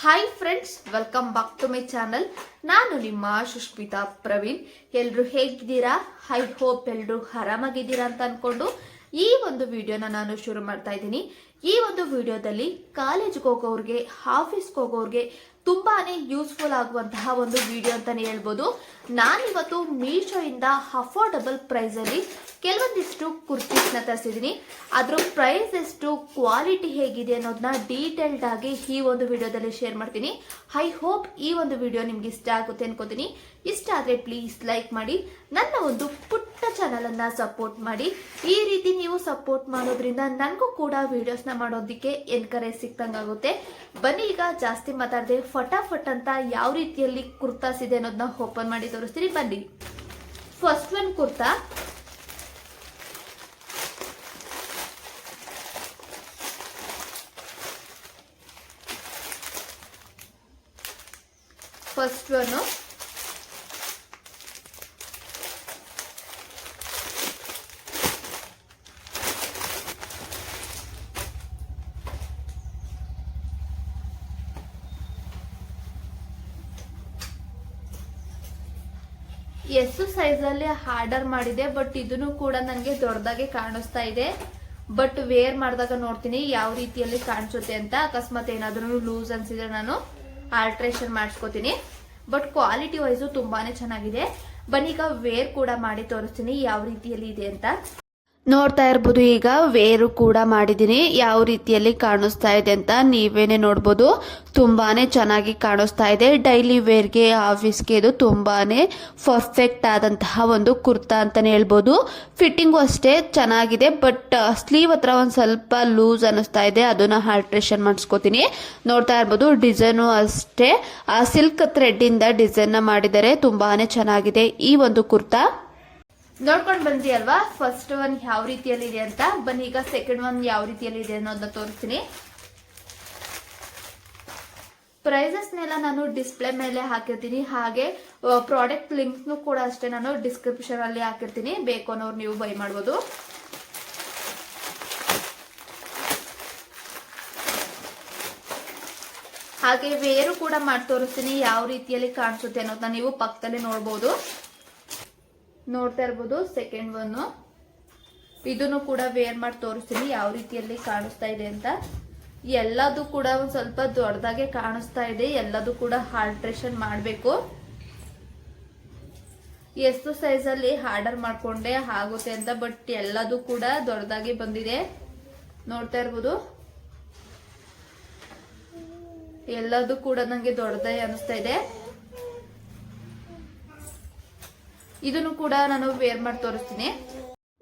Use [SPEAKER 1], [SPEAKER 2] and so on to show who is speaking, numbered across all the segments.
[SPEAKER 1] Hi friends, welcome back to my channel. ನಾನು ನಿಮ್ಮ ಸುಷ್ಮಿತಾ ಪ್ರವೀಣ್. ಎಲ್ರು ಹೇಗಿದ್ದೀರಾ? ಐ ಹೋಪ್ ಎಲ್ರು ಆರಾಮಾಗಿದ್ದೀರಾ ಅಂತ ಅನ್ಕೊಂಡು ಈ ಒಂದು ವಿಡಿಯೋನ ನಾನು ಶುರು ಮಾಡ್ತಾ ಇದ್ದೀನಿ. ಈ ಒಂದು ವಿಡಿಯೋದಲ್ಲಿ ಕಾಲೇಜ್ಗೆ ಹೋಗೋರ್ಗೆ, ಆಫೀಸ್ಗೆ ಹೋಗೋರ್ಗೆ ತುಂಬಾನೇ ಯೂಸ್ಫುಲ್ ಆಗುವಂತಹ ಒಂದು ವಿಡಿಯೋ ಅಂತಾನೆ ಹೇಳ್ಬೋದು. ನಾನಿವತ್ತು ಮೀಶೋ ಇಂದ ಅಫೋರ್ಡಬಲ್ ಪ್ರೈಸ್ ಅಲ್ಲಿ ಕೆಲವೊಂದಿಷ್ಟು ಕುರ್ತೀಸ್ನ ತರಿಸಿದ್ದೀನಿ. ಅದ್ರ ಪ್ರೈಸ್ ಎಷ್ಟು, ಕ್ವಾಲಿಟಿ ಹೇಗಿದೆ ಅನ್ನೋದನ್ನ ಡೀಟೇಲ್ಡ್ ಆಗಿ ಈ ಒಂದು ವಿಡಿಯೋದಲ್ಲಿ ಶೇರ್ ಮಾಡ್ತೀನಿ. ಐ ಹೋಪ್ ಈ ಒಂದು ವಿಡಿಯೋ ನಿಮ್ಗೆ ಇಷ್ಟ ಆಗುತ್ತೆ ಅನ್ಕೋತೀನಿ. ಇಷ್ಟ ಆದ್ರೆ ಪ್ಲೀಸ್ ಲೈಕ್ ಮಾಡಿ, ನನ್ನ ಒಂದು ಪುಟ್ಟ ಚಾನಲ್ ಅನ್ನ ಸಪೋರ್ಟ್ ಮಾಡಿ. ಈ ರೀತಿ ನೀವು ಸಪೋರ್ಟ್ ಮಾಡೋದ್ರಿಂದ ನನಗೂ ಕೂಡ ವಿಡಿಯೋಸ್ನ ಮಾಡೋದಕ್ಕೆ ಎನ್ಕರೇಜ್ ಸಿಕ್ತಂಗಾಗುತ್ತೆ. ಬನ್ನಿ, ಈಗ ಜಾಸ್ತಿ ಮಾತಾಡದೆ ಫಟಾಫಟ್ ಅಂತ ಯಾವ ರೀತಿಯಲ್ಲಿ ಕುರ್ತಾಸ್ ಇದೆ ಅನ್ನೋದನ್ನ ಓಪನ್ ಮಾಡಿ ತೋರಿಸ್ತೀನಿ. ಬನ್ನಿ, first one kurta. First one ಎಷ್ಟು ಸೈಜ್ ಅಲ್ಲಿ ಆರ್ಡರ್ ಮಾಡಿದೆ, ಬಟ್ ಇದನ್ನು ಕೂಡ ನನಗೆ ದೊಡ್ಡದಾಗೆ ಕಾಣಿಸ್ತಾ ಇದೆ. ಬಟ್ ವೇರ್ ಮಾಡಿದಾಗ ನೋಡ್ತೀನಿ ಯಾವ ರೀತಿಯಲ್ಲಿ ಕಾಣಿಸುತ್ತೆ ಅಂತ. ಅಕಸ್ಮಾತ್ ಏನಾದ್ರೂ ಲೂಸ್ ಅನ್ಸಿದ್ರೆ ನಾನು ಆಲ್ಟ್ರೇಷನ್ ಮಾಡಿಸ್ಕೋತೀನಿ. ಬಟ್ ಕ್ವಾಲಿಟಿ ವೈಸು ತುಂಬಾನೇ ಚೆನ್ನಾಗಿದೆ. ಬನ್ನಿ, ಈಗ ವೇರ್ ಕೂಡ ಮಾಡಿ ತೋರಿಸ್ತೀನಿ ಯಾವ ರೀತಿಯಲ್ಲಿ ಇದೆ ಅಂತ. ನೋಡ್ತಾ ಇರ್ಬೋದು, ಈಗ ವೇರು ಕೂಡ ಮಾಡಿದ್ದೀನಿ. ಯಾವ ರೀತಿಯಲ್ಲಿ ಕಾಣಿಸ್ತಾ ಇದೆ ಅಂತ ನೀವೇನೆ ನೋಡ್ಬೋದು. ತುಂಬಾನೇ ಚೆನ್ನಾಗಿ ಕಾಣಿಸ್ತಾ ಇದೆ. ಡೈಲಿ ವೇರ್ಗೆ, ಆಫೀಸ್ಗೆ ಇದು ತುಂಬಾನೇ ಪರ್ಫೆಕ್ಟ್ ಆದಂತಹ ಒಂದು ಕುರ್ತಾ ಅಂತಾನೆ ಹೇಳ್ಬೋದು. ಫಿಟ್ಟಿಂಗು ಅಷ್ಟೇ ಚೆನ್ನಾಗಿದೆ. ಬಟ್ ಸ್ಲೀವ್ ಹತ್ರ ಒಂದ್ ಸ್ವಲ್ಪ ಲೂಸ್ ಅನಿಸ್ತಾ ಇದೆ, ಅದನ್ನ ಆಲ್ಟ್ರೇಷನ್ ಮಾಡಿಸ್ಕೋತೀನಿ. ನೋಡ್ತಾ ಇರ್ಬೋದು, ಡಿಸೈನು ಅಷ್ಟೇ ಆ ಸಿಲ್ಕ್ ಥ್ರೆಡ್ ಇಂದ ಡಿಸೈನ್ ನ ಮಾಡಿದರೆ ತುಂಬಾನೇ ಚೆನ್ನಾಗಿದೆ ಈ ಒಂದು ಕುರ್ತಾ. ನೋಡ್ಕೊಂಡು ಬಂದ್ರಿ ಅಲ್ವಾ ಫಸ್ಟ್ ಒನ್ ಯಾವ ರೀತಿಯಲ್ಲಿ ಇದೆ ಅಂತ. ಬನ್ನಿ, ಈಗ ಸೆಕೆಂಡ್ ಒನ್ ಯಾವ ರೀತಿಯಲ್ಲಿ ಇದೆ ಅನ್ನೋದನ್ನ ತೋರಿಸ್ತೀನಿ. ಪ್ರೈಸಸ್ನೆಲ್ಲ ನಾನು ಡಿಸ್ಪ್ಲೇ ಮೇಲೆ ಹಾಕಿರ್ತೀನಿ. ಹಾಗೆ ಪ್ರಾಡಕ್ಟ್ ಲಿಂಕ್ಸ್ನು ಕೂಡ ಅಷ್ಟೇ ನಾನು ಡಿಸ್ಕ್ರಿಪ್ಷನ್ ಅಲ್ಲಿ ಹಾಕಿರ್ತೀನಿ. ಬೇಕು ಅನ್ನೋರು ನೀವು ಬೈ ಮಾಡ್ಬೋದು. ಹಾಗೆ ವೇರು ಕೂಡ ಮಾಡಿ ತೋರಿಸ್ತೀನಿ ಯಾವ ರೀತಿಯಲ್ಲಿ ಕಾಣಿಸುತ್ತೆ ಅನ್ನೋದನ್ನ ನೀವು ಪಕ್ಕದಲ್ಲಿ ನೋಡ್ಬೋದು. ನೋಡ್ತಾ ಇರ್ಬೋದು ಸೆಕೆಂಡ್ ಒನ್. ಇದನ್ನು ಕೂಡ ವೇರ್ ಮಾಡಿ ತೋರಿಸ್ತೀನಿ ಯಾವ ರೀತಿಯಲ್ಲಿ ಕಾಣಿಸ್ತಾ ಇದೆ ಅಂತ. ಎಲ್ಲದೂ ಕೂಡ ಒಂದ್ ಸ್ವಲ್ಪ ದೊಡ್ಡದಾಗೆ ಕಾಣಿಸ್ತಾ ಇದೆ. ಎಲ್ಲದೂ ಕೂಡ ಆಲ್ಟ್ರೇಷನ್ ಮಾಡಬೇಕು. ಎಷ್ಟು ಸೈಜ್ ಅಲ್ಲಿ ಆರ್ಡರ್ ಮಾಡ್ಕೊಂಡೆ ಆಗುತ್ತೆ ಅಂತ, ಬಟ್ ಎಲ್ಲದೂ ಕೂಡ ದೊಡ್ಡದಾಗಿ ಬಂದಿದೆ. ನೋಡ್ತಾ ಇರ್ಬೋದು, ಎಲ್ಲದೂ ಕೂಡ ನಂಗೆ ದೊಡ್ಡದಾಗಿ ಅನಿಸ್ತಾ ಇದೆ. ಇದನ್ನು ಕೂಡ ನಾನು ವೇರ್ ಮಾಡಿ ತೋರಿಸ್ತೀನಿ.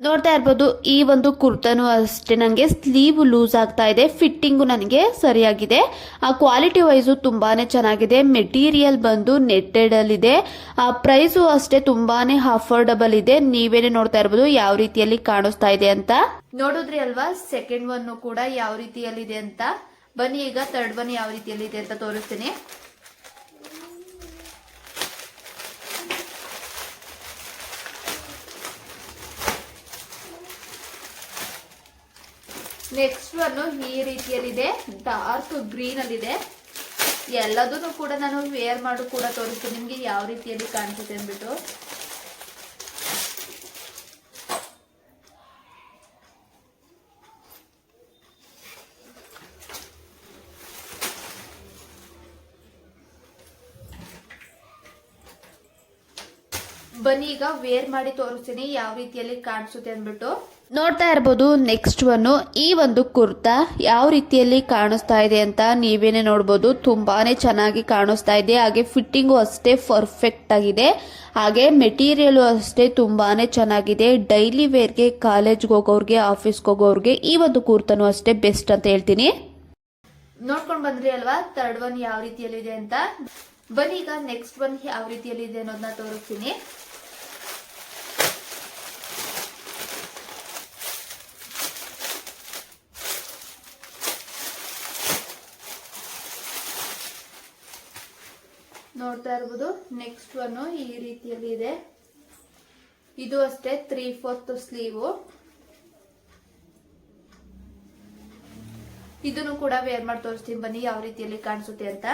[SPEAKER 1] ನೋಡ್ತಾ ಇರ್ಬೋದು, ಈ ಒಂದು ಕುರ್ತಾನು ಅಷ್ಟೇ ನನಗೆ ಸ್ಲೀವ್ ಲೂಸ್ ಆಗ್ತಾ ಇದೆ. ಫಿಟ್ಟಿಂಗು ನನಗೆ ಸರಿಯಾಗಿದೆ. ಆ ಕ್ವಾಲಿಟಿ ವೈಸು ತುಂಬಾನೇ ಚೆನ್ನಾಗಿದೆ. ಮೆಟೀರಿಯಲ್ ಬಂದು ನೆಟ್ಟೆಡ್ ಅಲ್ಲಿ ಇದೆ. ಆ ಪ್ರೈಸು ಅಷ್ಟೇ ತುಂಬಾನೇ ಅಫೋರ್ಡಬಲ್ ಇದೆ. ನೀವೇನೆ ನೋಡ್ತಾ ಇರ್ಬೋದು ಯಾವ ರೀತಿಯಲ್ಲಿ ಕಾಣಿಸ್ತಾ ಇದೆ ಅಂತ. ನೋಡಿದ್ರಿ ಅಲ್ವಾ ಸೆಕೆಂಡ್ ಒನ್ ಕೂಡ ಯಾವ ರೀತಿಯಲ್ಲಿ ಇದೆ ಅಂತ. ಬನ್ನಿ, ಈಗ ಥರ್ಡ್ ಒನ್ ಯಾವ ರೀತಿಯಲ್ಲಿ ಇದೆ ಅಂತ ತೋರಿಸ್ತೀನಿ. ನೆಕ್ಸ್ಟ್ ಒನ್ ಈ ರೀತಿಯಲ್ಲಿದೆ, ಡಾರ್ಕ್ ಗ್ರೀನ್ ಅಲ್ಲಿ ಇದೆ. ಎಲ್ಲದನ್ನು ಕೂಡ ನಾನು ವೇರ್ ಮಾಡಿ ಕೂಡ ತೋರಿಸ್ತೀನಿ ನಿಮ್ಗೆ ಯಾವ ರೀತಿಯಲ್ಲಿ ಕಾಣಿಸುತ್ತೆ ಅಂದ್ಬಿಟ್ಟು. ಬನ್ನಿ, ಈಗ ವೇರ್ ಮಾಡಿ ತೋರಿಸ್ತೀನಿ ಯಾವ ರೀತಿಯಲ್ಲಿ ಕಾಣಿಸುತ್ತೆ ಅಂದ್ಬಿಟ್ಟು. ನೋಡ್ತಾ ಇರ್ಬೋದು ನೆಕ್ಸ್ಟ್ ಒನ್. ಈ ಒಂದು ಕುರ್ತಾ ಯಾವ ರೀತಿಯಲ್ಲಿ ಕಾಣಿಸ್ತಾ ಇದೆ ಅಂತ ನೀವೇನೆ ನೋಡ್ಬೋದು. ತುಂಬಾನೇ ಚೆನ್ನಾಗಿ ಕಾಣಿಸ್ತಾ ಇದೆ. ಹಾಗೆ ಫಿಟ್ಟಿಂಗು ಅಷ್ಟೇ ಪರ್ಫೆಕ್ಟ್ ಆಗಿದೆ. ಹಾಗೆ ಮೆಟೀರಿಯಲ್ ಅಷ್ಟೇ ತುಂಬಾನೇ ಚೆನ್ನಾಗಿದೆ. ಡೈಲಿ ವೇರ್ಗೆ, ಕಾಲೇಜ್ಗೆ ಹೋಗೋರ್ಗೆ, ಆಫೀಸ್ಗೆ ಹೋಗೋರ್ಗೆ ಈ ಒಂದು ಕುರ್ತಾನು ಅಷ್ಟೇ ಬೆಸ್ಟ್ ಅಂತ ಹೇಳ್ತೀನಿ. ನೋಡ್ಕೊಂಡ್ ಬಂದ್ರಿ ಅಲ್ವಾ ಥರ್ಡ್ ಒನ್ ಯಾವ ರೀತಿಯಲ್ಲಿ ಇದೆ ಅಂತ. ಬನ್ನಿ, ಈಗ ನೆಕ್ಸ್ಟ್ ಒನ್ ಯಾವ ರೀತಿಯಲ್ಲಿ ಇದೆ ಅನ್ನೋದನ್ನ ತೋರಿಸ್ತೀನಿ. ನೋಡ್ತಾ ಇರ್ಬೋದು ನೆಕ್ಸ್ಟ್ ಒನ್ ಈ ರೀತಿಯಲ್ಲಿ ಇದೆ. ಇದು ಅಷ್ಟೇ 3/4 ಸ್ಲೀವ್. ಇದನ್ನು ಕೂಡ ವೇರ್ ಮಾಡಿ ತೋರಿಸ್ತೀನಿ ಬನ್ನಿ ಯಾವ ರೀತಿಯಲ್ಲಿ ಕಾಣಿಸುತ್ತೆ ಅಂತ.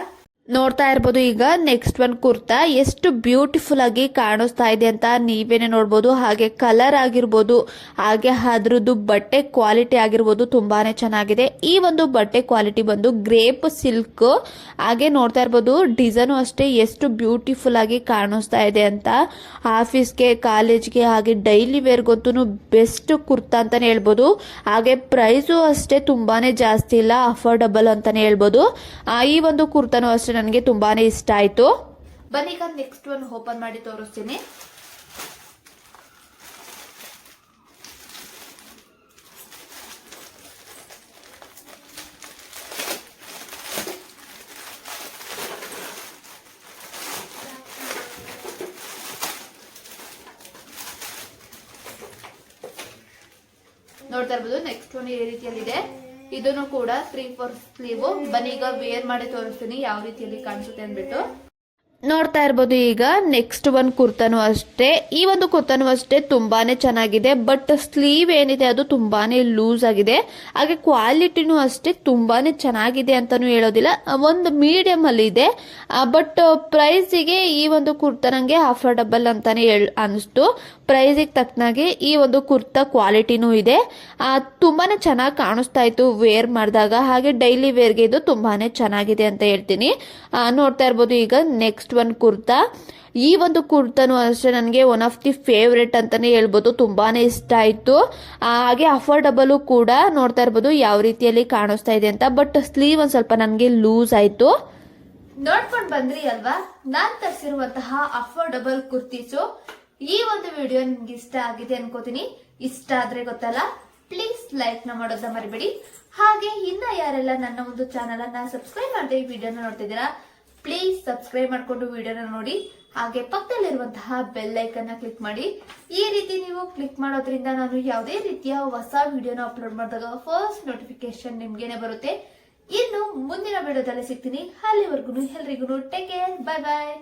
[SPEAKER 1] ನೋಡ್ತಾ ಇರ್ಬೋದು ಈಗ ನೆಕ್ಸ್ಟ್ ಒನ್ ಕುರ್ತಾ ಎಷ್ಟು ಬ್ಯೂಟಿಫುಲ್ ಆಗಿ ಕಾಣಿಸ್ತಾ ಇದೆ ಅಂತ ನೀವೇನೆ ನೋಡ್ಬೋದು. ಹಾಗೆ ಕಲರ್ ಆಗಿರ್ಬೋದು, ಹಾಗೆ ಅದ್ರದ್ದು ಬಟ್ಟೆ ಕ್ವಾಲಿಟಿ ಆಗಿರ್ಬೋದು ತುಂಬಾನೇ ಚೆನ್ನಾಗಿದೆ. ಈ ಒಂದು ಬಟ್ಟೆ ಕ್ವಾಲಿಟಿ ಬಂದು ಗ್ರೇಪ್ ಸಿಲ್ಕ್. ಹಾಗೆ ನೋಡ್ತಾ ಇರ್ಬೋದು ಡಿಸೈನು ಅಷ್ಟೇ ಎಷ್ಟು ಬ್ಯೂಟಿಫುಲ್ ಆಗಿ ಕಾಣಿಸ್ತಾ ಇದೆ ಅಂತ. ಆಫೀಸ್ಗೆ, ಕಾಲೇಜ್ಗೆ, ಹಾಗೆ ಡೈಲಿ ವೇರ್ಗಂತೂ ಬೆಸ್ಟ್ ಕುರ್ತಾ ಅಂತಾನೆ ಹೇಳ್ಬೋದು. ಹಾಗೆ ಪ್ರೈಸು ಅಷ್ಟೇ ತುಂಬಾನೇ ಜಾಸ್ತಿ ಇಲ್ಲ, ಅಫೋರ್ಡಬಲ್ ಅಂತಾನೆ ಹೇಳ್ಬೋದು. ಈ ಒಂದು ಕುರ್ತಾನು ಅಷ್ಟೇ ನನಗೆ ತುಂಬಾನೇ ಇಷ್ಟ ಆಯ್ತು. ಬನ್ನಿ ಈಗ ನೆಕ್ಸ್ಟ್ ಒನ್ ಓಪನ್ ಮಾಡಿ ತೋರಿಸ್ತೀನಿ. ನೋಡ್ತಾ ಇರ್ಬೋದು ನೆಕ್ಸ್ಟ್ ಒನ್ ಈ ರೀತಿಯಲ್ಲಿದೆ. ಇದನ್ನು ಕೂಡ 3/4 ಸ್ಲೀವ್. ಬನ್ನಿ ಈಗ ವೇರ್ ಮಾಡಿ ತೋರಿಸ್ತೀನಿ ಯಾವ ರೀತಿಯಲ್ಲಿ ಕಾಣಿಸುತ್ತೆ ಅಂದ್ಬಿಟ್ಟು. ನೋಡ್ತಾ ಇರ್ಬೋದು ಈಗ ನೆಕ್ಸ್ಟ್ ಒನ್ ಕುರ್ತಾನು ಅಷ್ಟೇ. ಈ ಒಂದು ಕುರ್ತಾನು ಅಷ್ಟೇ ತುಂಬಾನೇ ಚೆನ್ನಾಗಿದೆ. ಬಟ್ ಸ್ಲೀವ್ ಏನಿದೆ ಅದು ತುಂಬಾನೇ ಲೂಸ್ ಆಗಿದೆ. ಹಾಗೆ ಕ್ವಾಲಿಟಿನೂ ಅಷ್ಟೇ ತುಂಬಾನೇ ಚೆನ್ನಾಗಿದೆ ಅಂತಾನು ಹೇಳೋದಿಲ್ಲ, ಒಂದು ಮೀಡಿಯಂ ಅಲ್ಲಿ ಇದೆ. ಬಟ್ ಪ್ರೈಸಿಗೆ ಈ ಒಂದು ಕುರ್ತಾ ನಂಗೆ ಅಫೋರ್ಡಬಲ್ ಅಂತಾನೆ ಅನಿಸ್ತು. ಪ್ರೈಸಿಗೆ ತಕ್ಕನಾಗಿ ಈ ಒಂದು ಕುರ್ತಾ ಕ್ವಾಲಿಟಿನೂ ಇದೆ. ತುಂಬಾನೇ ಚೆನ್ನಾಗಿ ಕಾಣಿಸ್ತಾ ಇತ್ತು ವೇರ್ ಮಾಡಿದಾಗ. ಹಾಗೆ ಡೈಲಿ ವೇರ್ಗೆ ಇದು ತುಂಬಾನೇ ಚೆನ್ನಾಗಿದೆ ಅಂತ ಹೇಳ್ತೀನಿ. ನೋಡ್ತಾ ಇರ್ಬೋದು ಈಗ ನೆಕ್ಸ್ಟ್ ಒನ್ ಕುರ್ತಾ. ಈ ಒಂದು ಕುರ್ತಾನು ಅಷ್ಟೇ ನನಗೆ ಒನ್ ಆಫ್ ದಿ ಫೇವ್ರೆಟ್ ಅಂತಾನೆ ಹೇಳ್ಬೋದು. ತುಂಬಾನೇ ಇಷ್ಟ ಆಯ್ತು. ಹಾಗೆ ಅಫೋರ್ಡಬಲ್ ಕೂಡ. ನೋಡ್ತಾ ಇರ್ಬೋದು ಯಾವ ರೀತಿಯಲ್ಲಿ ಕಾಣಿಸ್ತಾ ಇದೆ ಅಂತ. ಬಟ್ ಸ್ಲೀವ್ ಒಂದ್ ಸ್ವಲ್ಪ ನನಗೆ ಲೂಸ್ ಆಯ್ತು. ನೋಡ್ಕೊಂಡ್ ಬಂದ್ರಿ ಅಲ್ವಾ ನಾನ್ ತರಿಸಿರುವಂತಹ ಅಫೋರ್ಡಬಲ್ ಕುರ್ತೀಸು. ಈ ಒಂದು ವಿಡಿಯೋ ನಿಮ್ಗೆ ಇಷ್ಟ ಆಗಿದೆ ಅನ್ಕೋತೀನಿ. ಇಷ್ಟ ಆದ್ರೆ ಗೊತ್ತಲ್ಲ, ಪ್ಲೀಸ್ ಲೈಕ್ ನ ಮಾಡೋದನ್ನ ಮರಿಬೇಡಿ. ಹಾಗೆ ಇನ್ನ ಯಾರೆಲ್ಲ ನನ್ನ ಒಂದು ಚಾನಲ್ ಅನ್ನ ಸಬ್ಸ್ಕ್ರೈಬ್ ಮಾಡದೆ ಈ ವಿಡಿಯೋನ ನೋಡ್ತಿದ್ದೀರಾ, ಪ್ಲೀಸ್ ಸಬ್ಸ್ಕ್ರೈಬ್ ಮಾಡ್ಕೊಂಡು ವಿಡಿಯೋನ ನೋಡಿ. ಹಾಗೆ ಪಕ್ಕದಲ್ಲಿರುವಂತಹ ಬೆಲ್ ಐಕನ್ ನ ಕ್ಲಿಕ್ ಮಾಡಿ. ಈ ರೀತಿ ನೀವು ಕ್ಲಿಕ್ ಮಾಡೋದ್ರಿಂದ ನಾನು ಯಾವುದೇ ರೀತಿಯ ಹೊಸ ವಿಡಿಯೋನ ಅಪ್ಲೋಡ್ ಮಾಡಿದಾಗ ಫಸ್ಟ್ ನೋಟಿಫಿಕೇಶನ್ ನಿಮ್ಗೇನೆ ಬರುತ್ತೆ. ಇನ್ನು ಮುಂದಿನ ವಿಡಿಯೋದಲ್ಲಿ ಸಿಗ್ತೀನಿ. ಅಲ್ಲಿವರೆಗೂ ಎಲ್ರಿಗೂ ಟೇಕ್ ಕೇರ್, ಬೈ ಬಾಯ್.